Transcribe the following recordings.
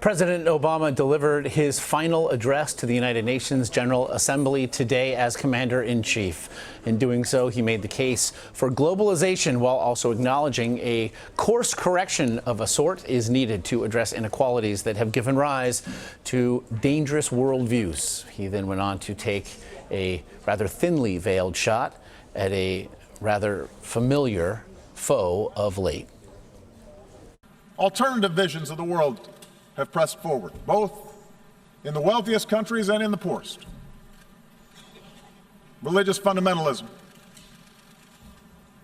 President Obama delivered his final address to the United Nations General Assembly today as Commander-in-Chief. In doing so, he made the case for globalization while also acknowledging a course correction of a sort is needed to address inequalities that have given rise to dangerous worldviews. He then went on to take a rather thinly veiled shot at a rather familiar foe of late. Alternative visions of the world have pressed forward, both in the wealthiest countries and in the poorest. Religious fundamentalism,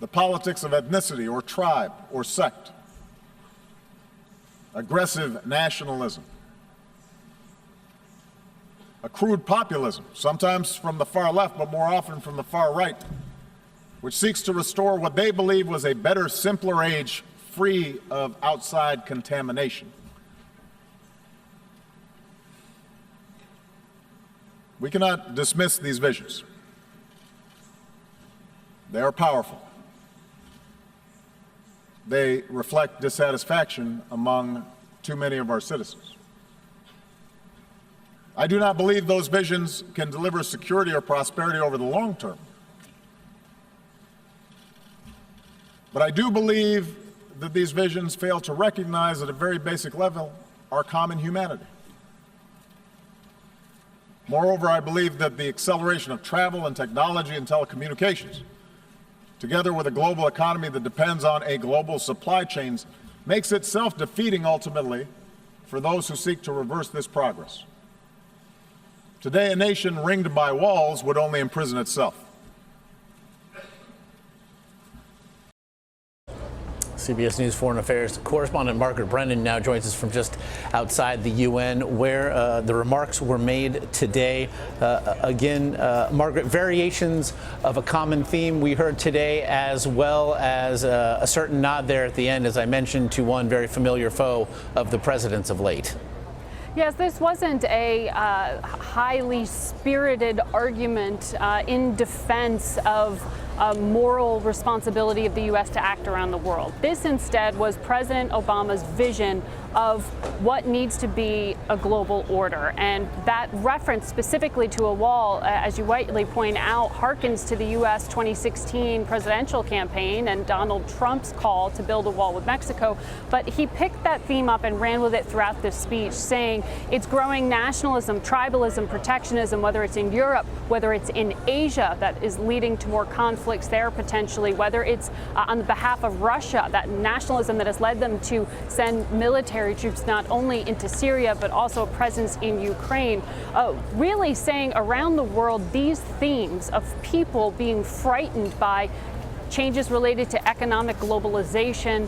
the politics of ethnicity or tribe or sect, aggressive nationalism, a crude populism, sometimes from the far left but more often from the far right, which seeks to restore what they believe was a better, simpler age free of outside contamination. We cannot dismiss these visions. They are powerful. They reflect dissatisfaction among too many of our citizens. I do not believe those visions can deliver security or prosperity over the long term. But I do believe that these visions fail to recognize at a very basic level our common humanity. Moreover, I believe that the acceleration of travel and technology and telecommunications, together with a global economy that depends on a global supply chain, makes it self-defeating ultimately for those who seek to reverse this progress. Today, a nation ringed by walls would only imprison itself. CBS News Foreign Affairs correspondent Margaret Brennan now joins us from just outside the UN, where the remarks were made today. Margaret, variations of a common theme we heard today, as well as a certain nod there at the end, as I mentioned, to one very familiar foe of the president's of late. Yes, this wasn't a highly spirited argument in defense of moral responsibility of the U.S. to act around the world. This instead was President Obama's vision of what needs to be a global order. And that reference specifically to a wall, as you rightly point out, harkens to the U.S. 2016 presidential campaign and Donald Trump's call to build a wall with Mexico. But he picked that theme up and ran with it throughout this speech, saying it's growing nationalism, tribalism, protectionism, whether it's in Europe, whether it's in Asia, that is leading to more conflicts there potentially, whether it's on behalf of Russia, that nationalism that has led them to send military troops not only into Syria but also a presence in Ukraine, really saying around the world these themes of people being frightened by changes related to economic globalization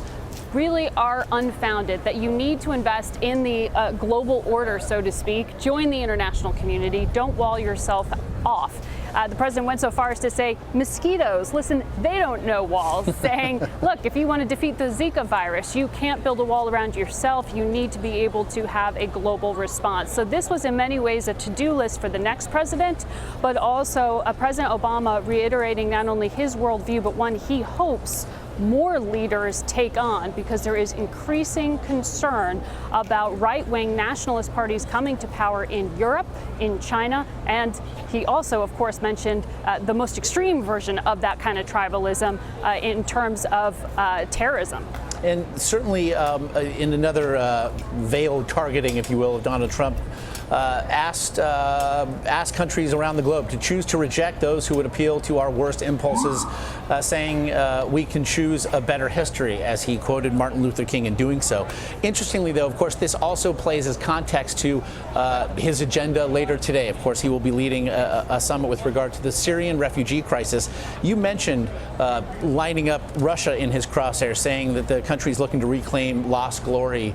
really are unfounded, that you need to invest in the global order, so to speak, join the international community, don't wall yourself off. The president went so far as to say, mosquitoes, listen, they don't know walls, saying, look, if you want to defeat the Zika virus, you can't build a wall around yourself. You need to be able to have a global response. So this was in many ways a to-do list for the next president, but also President Obama reiterating not only his worldview, but one he hopes more leaders take on, because there is increasing concern about right-wing nationalist parties coming to power in Europe, in China, and he also, of course, mentioned the most extreme version of that kind of tribalism in terms of terrorism. And certainly in another veiled targeting, if you will, of Donald Trump, asked countries around the globe to choose to reject those who would appeal to our worst impulses, saying we can choose a better history, as he quoted Martin Luther King in doing so. Interestingly, though, of course, this also plays as context to his agenda later today. Of course, he will be leading a summit with regard to the Syrian refugee crisis. You mentioned lining up Russia in his crosshairs, saying that the country is looking to reclaim lost glory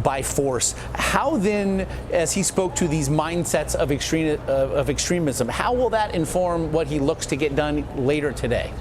by force. How then, as he spoke to these mindsets of extremism, how will that inform what he looks to get done later today?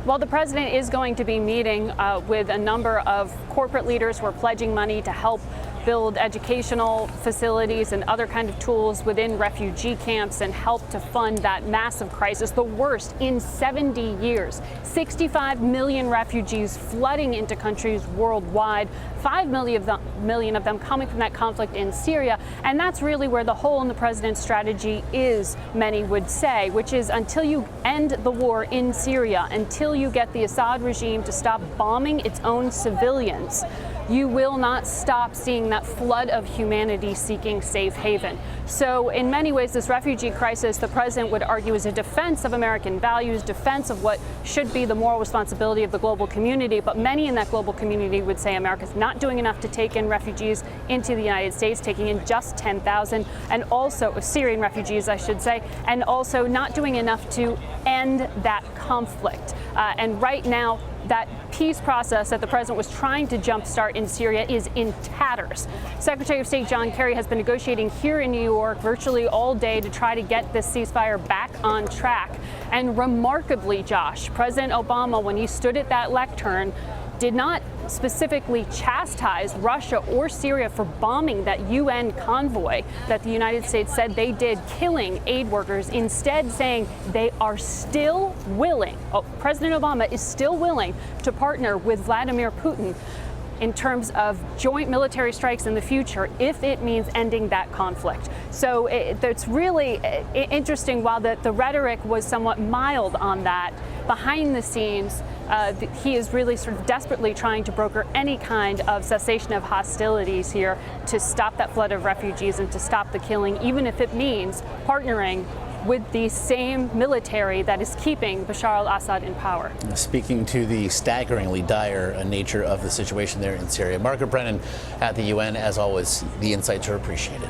Well, the president is going to be meeting with a number of corporate leaders who are pledging money to help build educational facilities and other kind of tools within refugee camps and help to fund that massive crisis, the worst in 70 years. 65 million refugees flooding into countries worldwide, 5 million of them coming from that conflict in Syria. And that's really where the hole in the president's strategy is, many would say, which is until you end the war in Syria, until you get the Assad regime to stop bombing its own civilians, you will not stop seeing that flood of humanity seeking safe haven. So in many ways, this refugee crisis, the president would argue, is a defense of American values, defense of what should be the moral responsibility of the global community. But many in that global community would say America's not doing enough to take in refugees into the United States, taking in just 10,000, and also Syrian refugees, I should say, and also not doing enough to end that conflict. And right now, that peace process that the president was trying to jumpstart in Syria is in tatters. Secretary of State John Kerry has been negotiating here in New York virtually all day to try to get this ceasefire back on track. And remarkably, Josh, President Obama, when he stood at that lectern, did not specifically chastise Russia or Syria for bombing that UN convoy that the United States said they did, killing aid workers, instead saying they are still willing, President Obama is still willing to partner with Vladimir Putin in terms of joint military strikes in the future if it means ending that conflict. So it's really interesting. While the rhetoric was somewhat mild on that, behind the scenes, he is really sort of desperately trying to broker any kind of cessation of hostilities here to stop that flood of refugees and to stop the killing, even if it means partnering with the same military that is keeping Bashar al-Assad in power. Speaking to the staggeringly dire nature of the situation there in Syria, Margaret Brennan at the UN, as always, the insights are appreciated.